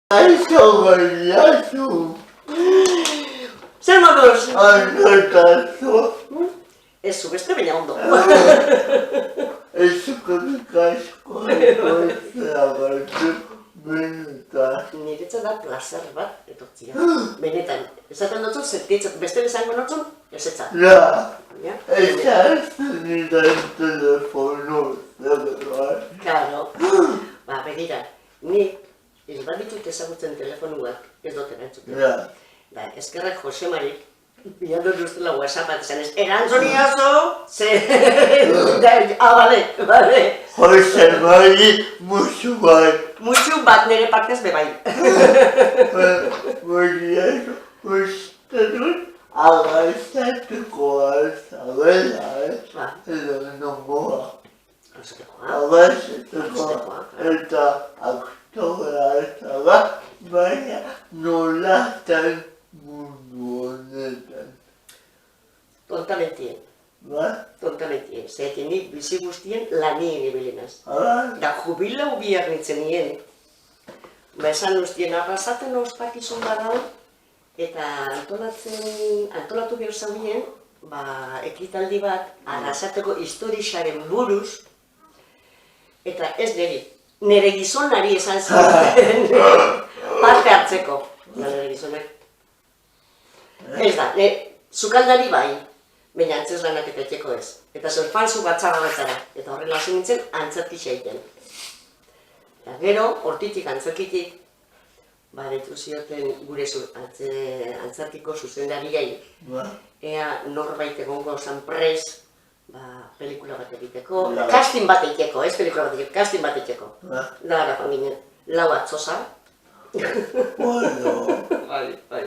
Kaixo baliatu. Zer moduz? Anotazu. Ez zu beste baina ondo. Eskurik asko etortzea gartu benetan. Niretzat da plazer bat etortzia. Benetan. Esaten dutzu, zetitzat beste bezango notzun, ez etzat. Ja, eta nidan telefono zegoen. Claro. Ba, begira, ni ez baditut ezagutzen telefonuak ez dut erantzuten. Ja. Ba, eskerrak Jose Marik, bilatu duztela WhatsApp bat esan ez, erantzuni oso, ze... bale. Jose Mari musu bat. Mutxu bat nire partez bebai. Baliatu uste dut agazatuko azabela, edo nongoa. Agazatuko eta aktorea azaba, baina nolatan mundu honetan. Tontamentien. Ba? Tontamentien. Zeekin nik bizi guztien lanien ibilinaz. Ah? Da jubilau bihar nintzen nien. Ba esan guztien arrasaten ospakizun badau, eta antolatu behar zaudien, ba, ekitaldi bat arrasateko historixaren buruz, eta ez nire gizonari esan zuten parte hartzeko. Nire gizonak. Ez da, sukaldari bai, baina antzez lanak eta etxeko ez. Eta zerfanzu batzara batzara, eta horrela hasi nintzen antzerki xeiten. Gero, hortitik antzerkitik, ditu zioten gure antzerkiko zuzendariei. Ea norbait egongo zan pres, pelikula bat egiteko, casting bat egiteko, ez pelikula bat egiteko, casting bat egiteko. Dara joan ginen, lau atzoza. Bai.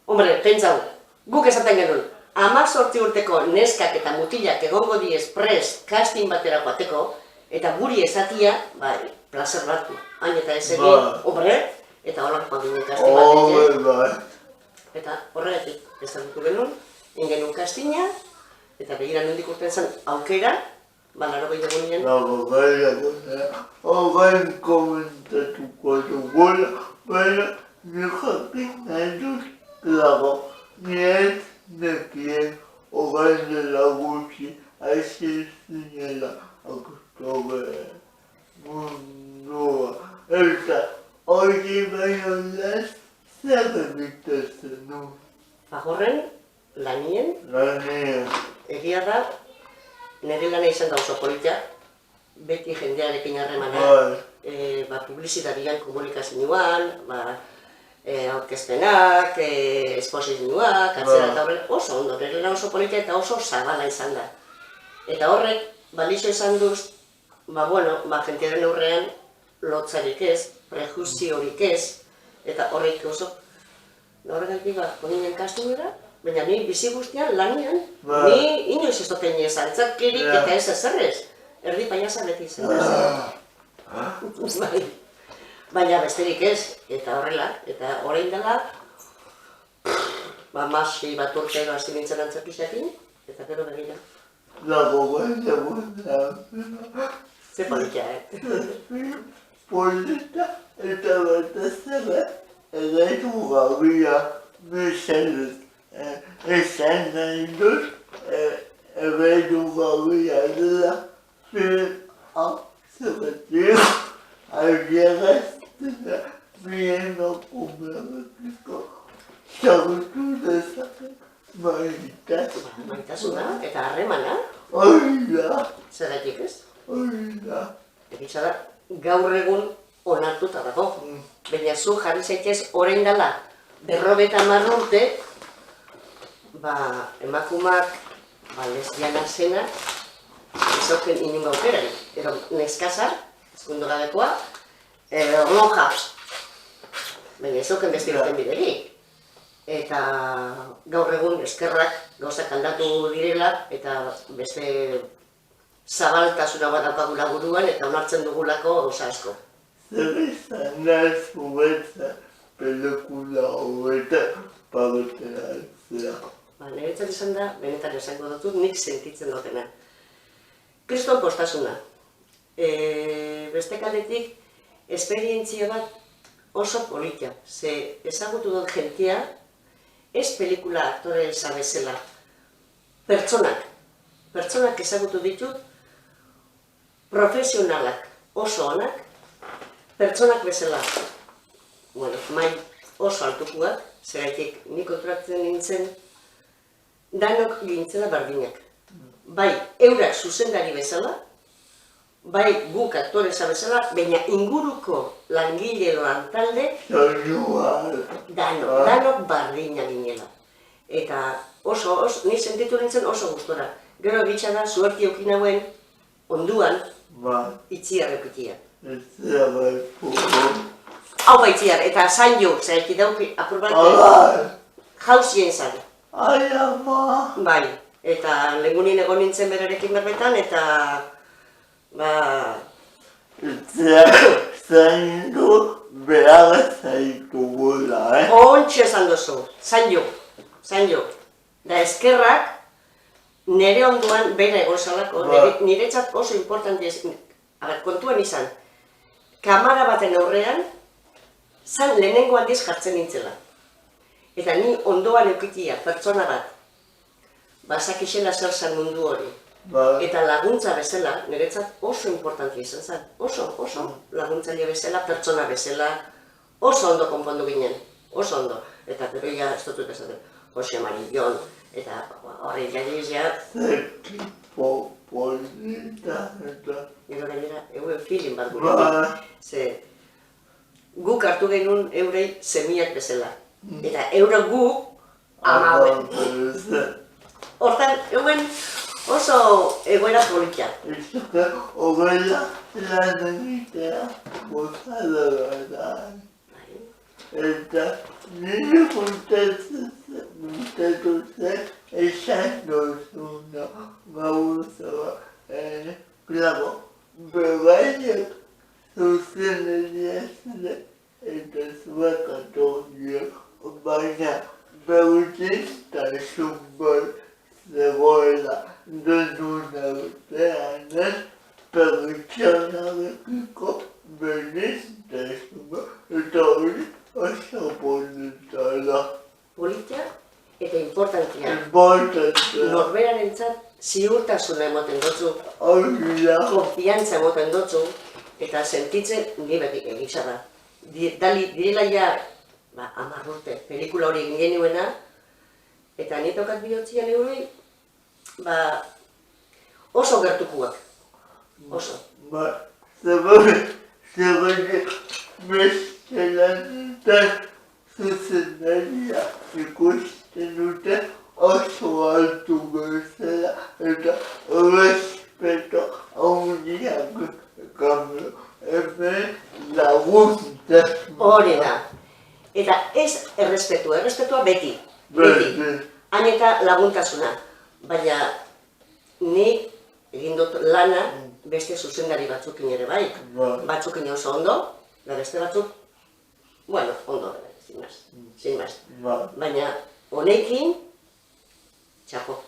Hombre, pentsau, guk esaten genuen, 18 urteko neskak eta mutilak egongo diez pres casting batera joateko, eta guri esatia, plazer bat, hain eta ez egin, hombre, eta horrek joan ginen casting bat egin. Eta horregatik, ezagutu genuen, egin genuen castinga, eta begira nondik urten zen aukera, laro gehiago nien. Horren komentatuko dugula, baina jakin nahi dut dago, nire nekien horren dela gutxi, hasi zinela aktobe mundua. Eta hori baino lez, zer egitezen nu? Horren, lanien, egia da, nire lana izan da oso politia, beti jendearekin harremana, publizitarian komunikazioan, aurkezpenak, esposizioak, atzera eta horrek oso ondo, nire lana oso politia eta oso zabala izan da. Eta horrek, balixo izan duz, jentearen aurrean lotzarik ez, prejuziorik ez, eta horrek oso, horregatik koninen kastingera, baina ni bizi guztian lanian, ni inoiz ez duten antzerkirik eta ez ezerrez, erdi paiasa beti izan ez. Baina besterik ez, eta horrela, eta orain dela, masei bat urtero hasi nintzen antzerkisekin, eta gero begira. Lago baina. Ze politia, Polita eta batez ere, egaitu gabia mesedez. Esan nahi dut, egaitu gabia dela, zebatik, adieraztena, bieno kumerakiko, zagutu dezake, maitasuna. Maitasuna eta harremana. Oida. Zergatik ez? Oida. Egitza da, gaur egun onartuta dago. Baina zu jarri zaitez orain dela 50 urte, emakumak lesbiana zena, ez auken inunga aukerari. Ero neskazar, ezkundu gabekoa, lonja. Baina ez auken beste irten biderik. Eta gaur egun eskerrak gauzak aldatu direla, eta beste zabaltasuna bat daukagula buruan, eta onartzen dugulako gauza asko. Zer izan nazu betza pelikula horretan pagotera altzea. Niretzat izan da, benetan esango dutut, nik sentitzen dutena. Kriston postasuna. Beste kaldetik, esperientzia bat oso politia. Ze ezagutu dut jentia, ez pelikula aktore eza bezala. Pertsonak ezagutu ditut, profesionalak oso onak, pertsonak bezala. Bueno, mai oso altukuak, zeraitik nik kontratzen nintzen, danok gintzela berdinak. Bai, eurak zuzendari bezala, bai guk aktoreza bezala, baina inguruko langile lantalde danok bardina ginela. Eta ni sentitu nintzen oso gustora. Gero bitxa da, suerti eukin hauen, onduan, itziar eukitia. Hau baitziar, eta zain jo, zeraki dauki apurbat, jauzien zan. Ai, ama! Bai, eta legunin egon nintzen berarekin berbetan, eta zain du behar zaitu gula, Ontxe esan duzu, zain jo. Da eskerrak, nire onduan bera egon zalako, niretzat oso importanti kontuan izan, kamara baten aurrean, zan lehenengo aldiz jartzen nintzela. Eta ni ondoan eukitia, pertsona bat, bazakixela zer zan mundu hori. Eta laguntza bezala, niretzat oso importantia izan zen. Oso laguntzaile bezala, pertsona bezala, oso ondo konpondu ginen. Oso ondo. Eta gero ya ez dut esaten, Jose Marillon, eta horri jagizia. Zerkipo polita eta... Gero gainera, euen filin bat gurekin. Ze guk hartu genuen eurei semiak bezala. Eta euro gu amauen. Hortan, euen oso egoera politia. Ogoela lan egitea bozala da. Eta nire kontatu zen esan dozuna gauza klago, bebaiak zuzeneria zen eta zuakatoria, baina beutitasun bat zegoela denuna urtean pertsonalekiko benetasuna eta hori oso polita da. Politia eta importantia. Norberarentzat ziurtasuna emoten dutzu, konfiantza emoten dutzu, eta sentitzen ni beti egisa da. Direla ja, 10 urte, pelikula hori egin genuena, eta nitokat bihotzian eurei, oso gertukuak. Oso. Zegoen bestelanetan zuzendaria ikusten dute oso altu bezala eta respeto handiak kamio hemen laguntasuna. Hori da. Eta ez errespetua beti. Han eta laguntasuna. Baina ni egin dut lana beste zuzendari batzukin ere bai. Batzukin oso ondo, da beste batzuk, bueno, ondo, sin más. Baina honekin, txapo.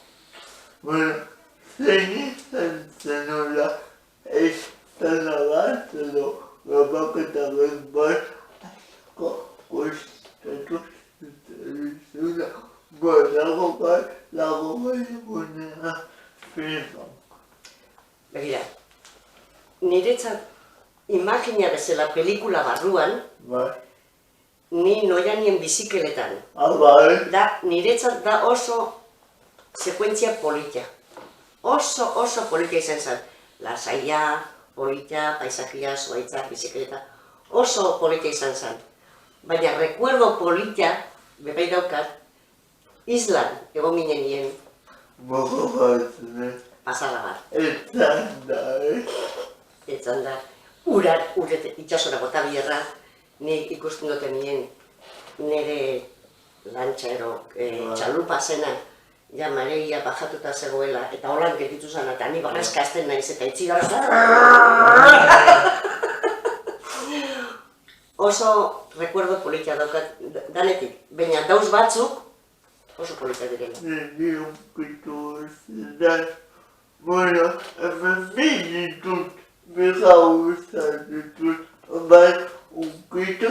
Bueno, zein izan zenula estena bat edo gabaketa bat asko kostatu zuzena badago bat lago gunea filma. Begira, niretzat imagina bezala pelikula barruan, ni noianien bizikeletan. Niretzat da oso sekuentzia politia. Oso politia izan zen. Lasaia, politia, paisakia, zuaitzak, bizikleta. Oso politia izan zen. Baina recuerdo politia, bebai daukat, islan egon ginen nien. Pasada bat. Etzan da. Urat, itxasora bota bierra, nik ikusten duten nien nire lantxero txalupa zena, ja mareia bajatuta zegoela, eta holan gelditu zen, eta ni barrezka azten naiz, eta itxigara oso recuerdo politia daukat danetik, baina dauz batzuk oso politia direla. Ni unkitu zidan, bueno, hemen binitut, beza usan ditut, bat unkitu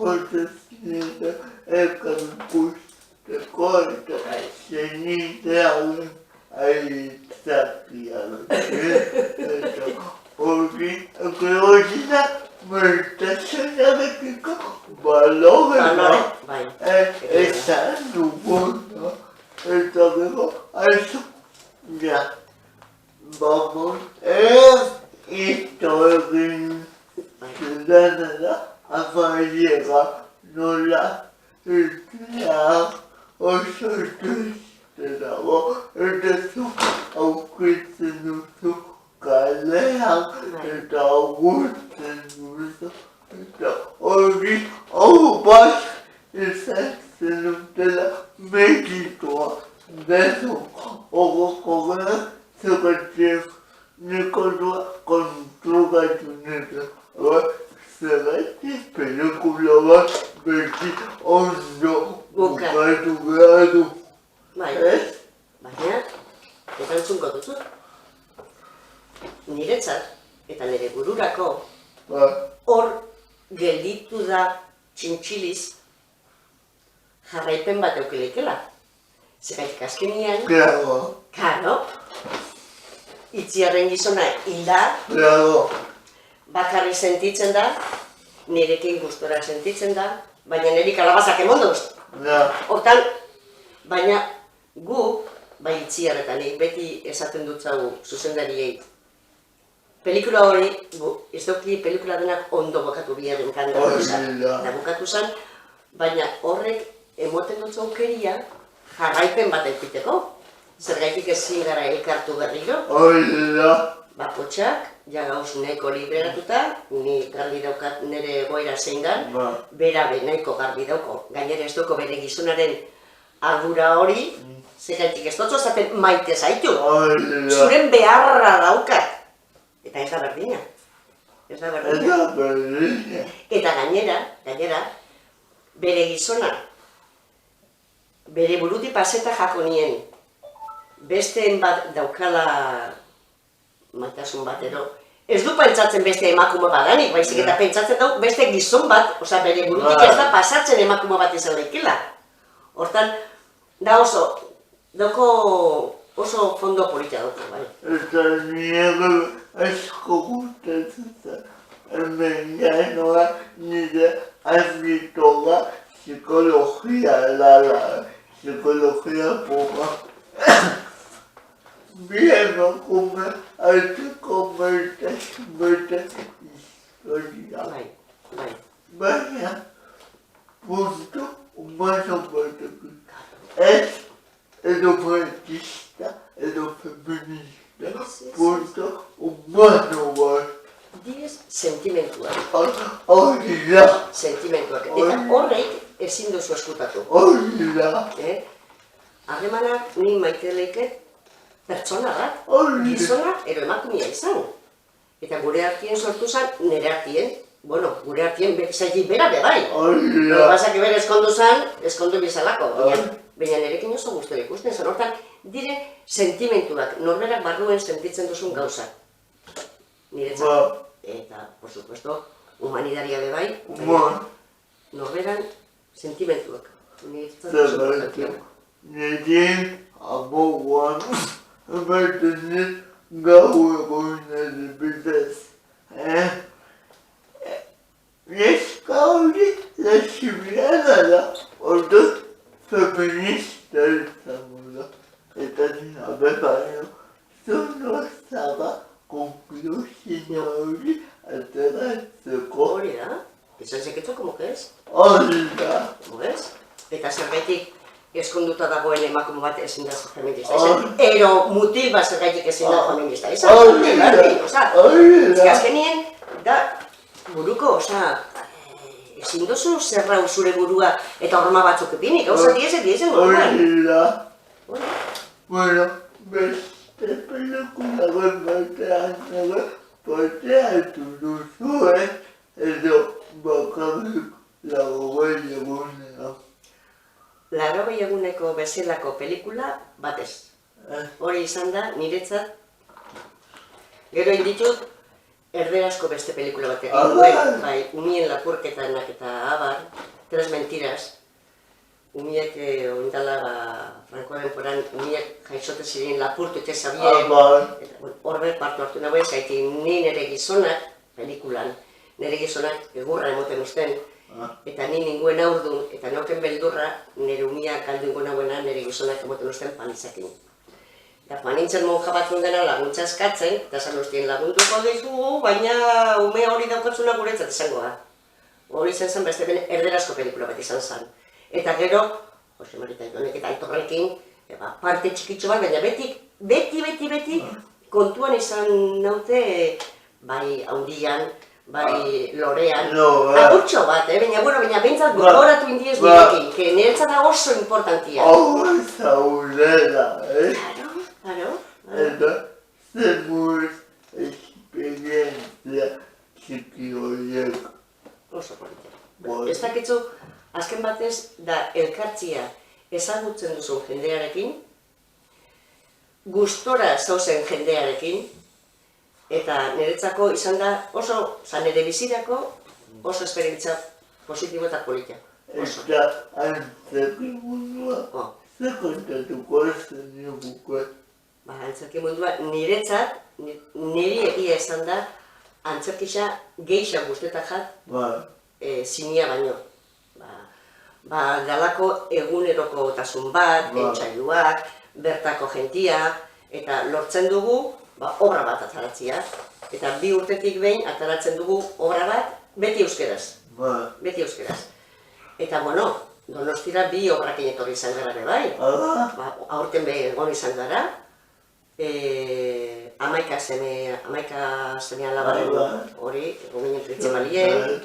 fotozioa elkar ikusteko eta zenideauen aitzakiak. Eta hori ekologina mertasunarekiko balore bat esan duguna. Eta gero, aizu, ja, vamos, ito egin zidana da, afaiera nola itea oso triste dago, eta zu aukitzen duzu kalean, eta agurtzen duzu, eta hori hau bat izan zenutela mekikoa dezu ogokogera zergatik nikodua kontrugatu neta. Zergatik pelikula bat beti ondo bukatu behar du. Baina, eta entzungo duzu. Niretzat, eta nire bururako, hor gelditu da txintxiliz jarraipen bat eukileikela. Zergatik azkenean, karo, itziarren gizona hilda, bakarri sentitzen da, nirekin gustora sentitzen da, baina niri kalabazak emonduz. Hortan, baina gu, bai itziarretan, beti esaten dut zau zuzendariei. Pelikula hori, ez dauki pelikula denak ondo bokatu biharren kanda da bukatu zen, baina horrek emoten dut zaukeria jarraipen bat eukiteko. Zergaitik ezin gara elkartu berriro. Bakotxak, ja gauz nahiko liberatuta, ni garbi daukat nire egoera zein dan, bera nahiko garbi dauko. Gainera ez dauko bere gizonaren ardura hori, zergaitik ez dut zaten maite zaitu. Zuren beharra daukat. Eta ez da berdina. Ez da berdina. Eta gainera, bere gizona, bere buruti paseta jako nien, besteen bat daukala maitasun batero, ez du pentsatzen beste emakume badanik, baizik eta pentsatzen dau beste gizon bat, osea bere burutik ez da pasatzen emakume bat izan daikela. Hortan, da oso fondo polita dauko, bai. Eta nire asko gustatzen hemen gainoa nire azbitoga psikologia dala, psikologia poga. Bi emakume arteko mertasun historia. Baina, puntu humano batekin. Ez edo feminista, edo feminista, puntu humano bat. Diez sentimentuak. Hori da. Sentimentuak. Eta horrek ezin duzu eskutatu. Hori da. Harremanak ni maite leiket pertsona bat, gizona ero emakumea izan. Eta gure artien sortu zen, nire artien, gure artien zaiti bera bebai. Basak ebera eskondu zen, eskondu bizalako. Baina nirekin oso guztu ikusten zen. Hortan, dire sentimentuak, norberak barruen sentitzen duzun gauza. Niretzat. Eta, por supuesto, humanidaria bebai, norberan sentimentuak. Zergatik, nire amoguan, ematen gau egoinari bidez. Neska hori lesbiana da, orduan feminista izango da. Eta nina bebaino, zono zaba konklusina hori ateratzeko. Hori da, esan zeketxo, como que ez? Hori da. Ez? Eta zerbaitik eskonduta dagoen emakume bat ezin da feminista izan. Ero mutil bat zergaitik ezin da feminista izan. Hori da. Azkenien, da buruko, ezin duzu zerrau zure burua eta horma batzuk epinik. Gauza diezen normal. Hori da. Bueno, beste pelikula batean nago, pateatu duzu, edo bakarrik lagoen egunea. 80 eguneko bezalako pelikula batez. Hori izan da, niretzat. Gero inditut, erderazko beste pelikula bat egin duen, bai, umien lapurketanak eta abar, Tres Mentiras, umiek oindala, Frankoaren poran, umiek jaixote ziren lapurtu eta zabien, horbe partu hartu nagoen, zaiti ni nire gizonak, pelikulan, nire gizonak egurra emoten usten, eta ni ninguen aurdun, eta nauken beldurra, nire umiak galdu ingo nagoena, nire gizonak emoten usten panizakin. Eta joan nintzen monja batzun dena laguntza eskatzen, eta esan ustien lagunduko dizugu, baina ume hori daukatzuna guretzat izango da. Hori zen beste erderazko pelikula bat izan zen. Eta gero, Jose Marita Jonek eta Aitorrekin, parte txikitxo bat, baina beti kontuan izan naute, bai haundian, bai lorean, agurtxo bat, baina bentsat gogoratu indiez nirekin, que niretzat da oso importantia. Zaurera, Claro. Eta zemur esperientzia txiki horiek. Oso politia. Ez dakitzu, azken batez, da elkartzia ezagutzen duzun jendearekin, gustora zauzen jendearekin, eta niretzako izan da oso, nire bizirako oso esperientzia positibo eta politia. Eta antzerki mundua, ze kontatuko zen nioguko? Antzerki mundua niretzat, niri egia izan da, antzerkisa geixa guztetak jat, zinia baino. Dalako egunerokotasun bat, entzailuak, bertako jentia, eta lortzen dugu obra bat ataratzea. Eta 2 urtetik behin ataratzen dugu obra bat beti euskeraz. Beti euskeraz. Eta bueno, Donostira 2 obrakin etorri izan gara ere bai. Aurten behin egon izan gara. 11 seme alabaren hori, egon ginen tritxe balien.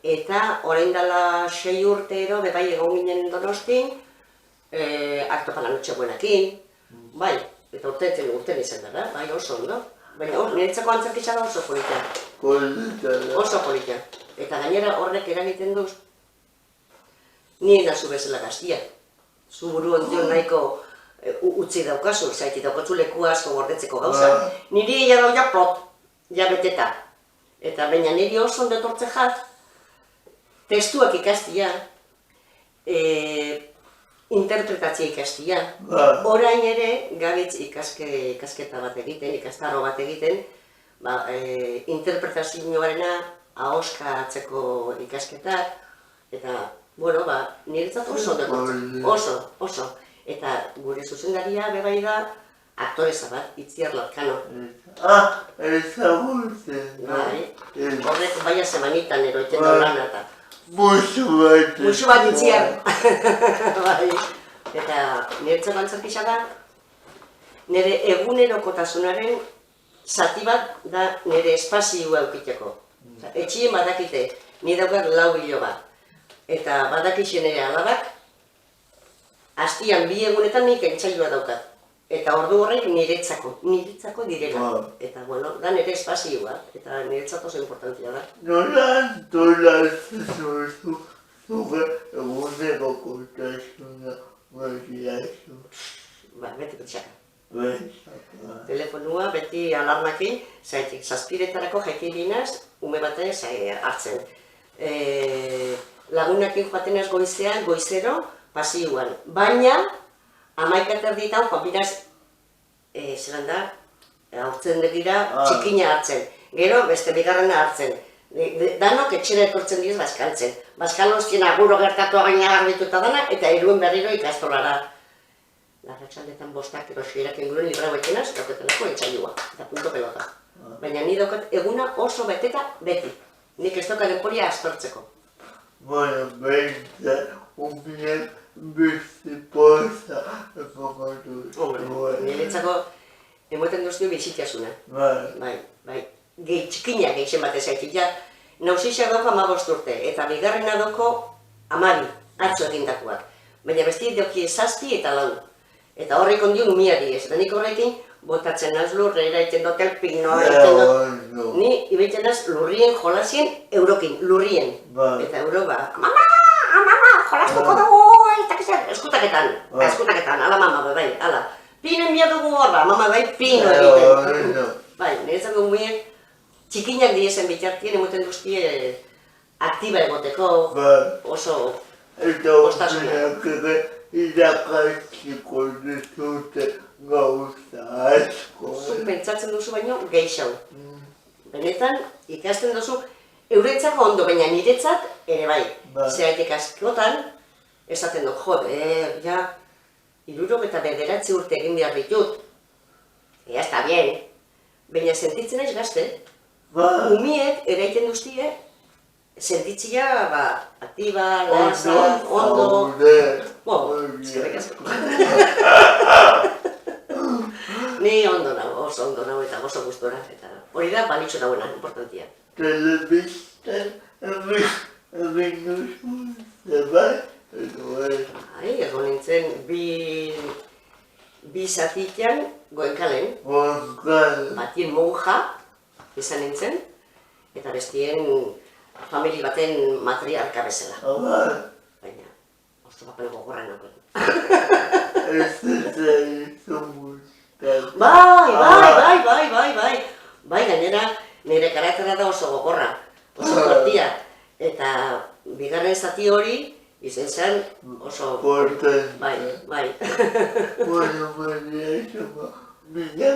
Eta orain dela 6 urtero, bai egon ginen Donostin, akto para noche buenakin, bai, eta urten izan dara, bai oso ondo. Baina niretzako antzerkitza da oso politia. Oso politia. Eta gainera horrek eragiten duz, nien da zu bezala gaztia. Zu buru ondion nahiko utzi daukazu, zaiti daukatzu leku asko gordetzeko gauza. Niri ega dau plot, ja beteta. Eta baina niri oso ondo etortze jat, testuak ikastia, interpretatzia ikastia. Orain ere, gabitz ikasketa bat egiten, ikastaro bat egiten, interpretazioarena ahoskatzeko ikasketak, eta, bueno, niretzat oso oso, oso. Eta gure zuzendaria bebai da aktoreza bat, Itziar Lazkano. Ezagutzen. Horrek baina semanitan eroiten da lana eta. Musu bat. Musu bat Itziar. Eta niretzat antzerkisa da, nire egunerokotasunaren zati bat da nire espazioa eukiteko. Etxien badakite, ni daukat 4 iloba. Eta badakixen ere alabak, hastian 2 egunetan nik entzailua daukat. Eta ordu horrek niretzako direla. Eta, bueno, da nire espazioa, eta niretzat oso importantia da. Nola antolatzen zuzu zuge egunerokotasuna baliazu? Beti kutxaka. Telefonua beti alarmakin, zaitik, 7etarako jaikibinaz, ume batez hartzen. Lagunakin joatenez goizean, goizero, pasioan. Baina, 11:30 joan zelan da, hartzen dira txikina hartzen. Gero, beste bigarrena hartzen. Danok etxera etortzen diez bazkaltzen. Bazkaloztien aguro gertatua gaina garbituta dana, eta iruen berriro ikastolara. Larratxaldetan 5 erosierak inguruen libra betenaz, dauketelako etxailua, eta punto pelota. Baina ni daukat eguna oso beteta beti. Nik ez daukat denporia astortzeko. Bueno, behintza, umpinen beste poza efokatu. Niretzako emoten duztio bizitasuna. Bai. Txikina gehixen batez haitik, ja, nausixak dauko 15 urte, eta bigarrena dauko 12, atzo egindakoak. Baina besti dauki 7 eta 4. Eta horrek ondion umiari ez, eta nik horrekin botatzen az lurre, eraiten dut elpino, eraiten dut. Ni ibaiten az lurrien jolasien eurokin, lurrien. Eta euro mama, jolastuko dugu, eskutaketan, ala mama, bai, ala. Pinen bia dugu horra, mama bai pino egiten. Bai, niretzako muiek txikinak diezen bitartien emoten guztie aktiba egoteko oso Eta horrenak ere irakatziko dizute gauza asko. zuk pentsatzen duzu baino gehixau. Benetan, ikasten duzu, eurentzako ondo, baina niretzat ere bai. Zeraitik askotan, esaten dut, joder, ja, 69 urte egin behar ditut. Ea, ez da bien. Baina sentitzen naiz gazte. Umiek eraiten duztie, sentitzia, aktiba, lasa, ondo. Eskerrik asko. Ni ondo nago, oso ondo nago eta oso gustora. Hori da, balitxo dagoena, importantia. Telebistan, egin duzu, zerbait, edo ez. Egon nintzen, bi zatitian Goenkalen. Batien monja izan nintzen, eta bestien famili baten matriarka bezala. Baina, oso papel gogorra nagoen. Ez izan guztan. Bai, gainera, nire karaktera da oso gogorra, oso tortia. Eta bigarren zati hori, izen zen oso... Bai. Bueno, Maria,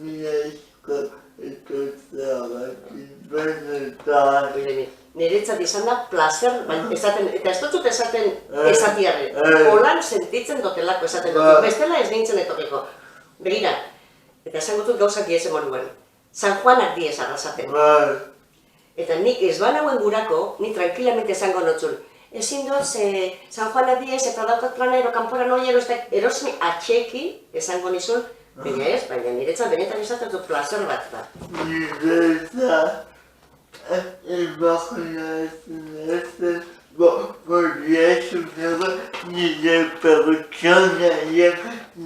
mila esko, benetan. Niretzat izan da placer, eta ez dut esaten esatiarre. Holan sentitzen dotelako esaten dut, bestela ez nintzen etokiko. Begira, eta esan gutut gauzak dieze moruen. San Juanak diez arrasaten. Eta nik ez banauen gurako, ni tranquilamente esango notzun. Ezin dut, San Juanak diez eta daukat planero, kanpora noiero, erosmi atxeki esango nizun, baina ez, baina niretzat benetan izaten dut placer bat da. Niretzat, imaginatzen ezen, Maria, nire pertsonaien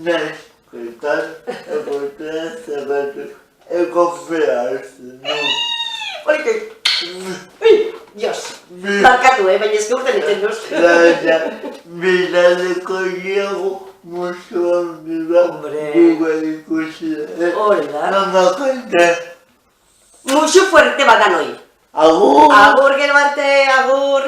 nazketan, egotea zabatu, egon behar zen. Horik, Dios, barkatu, baina ez geurten iten duz. Bilaleko diago, musuan dira, guga ikusi da. Hori da. Namakante. Musu fuerte badan hoi. Agur! Agur, gero arte, agur!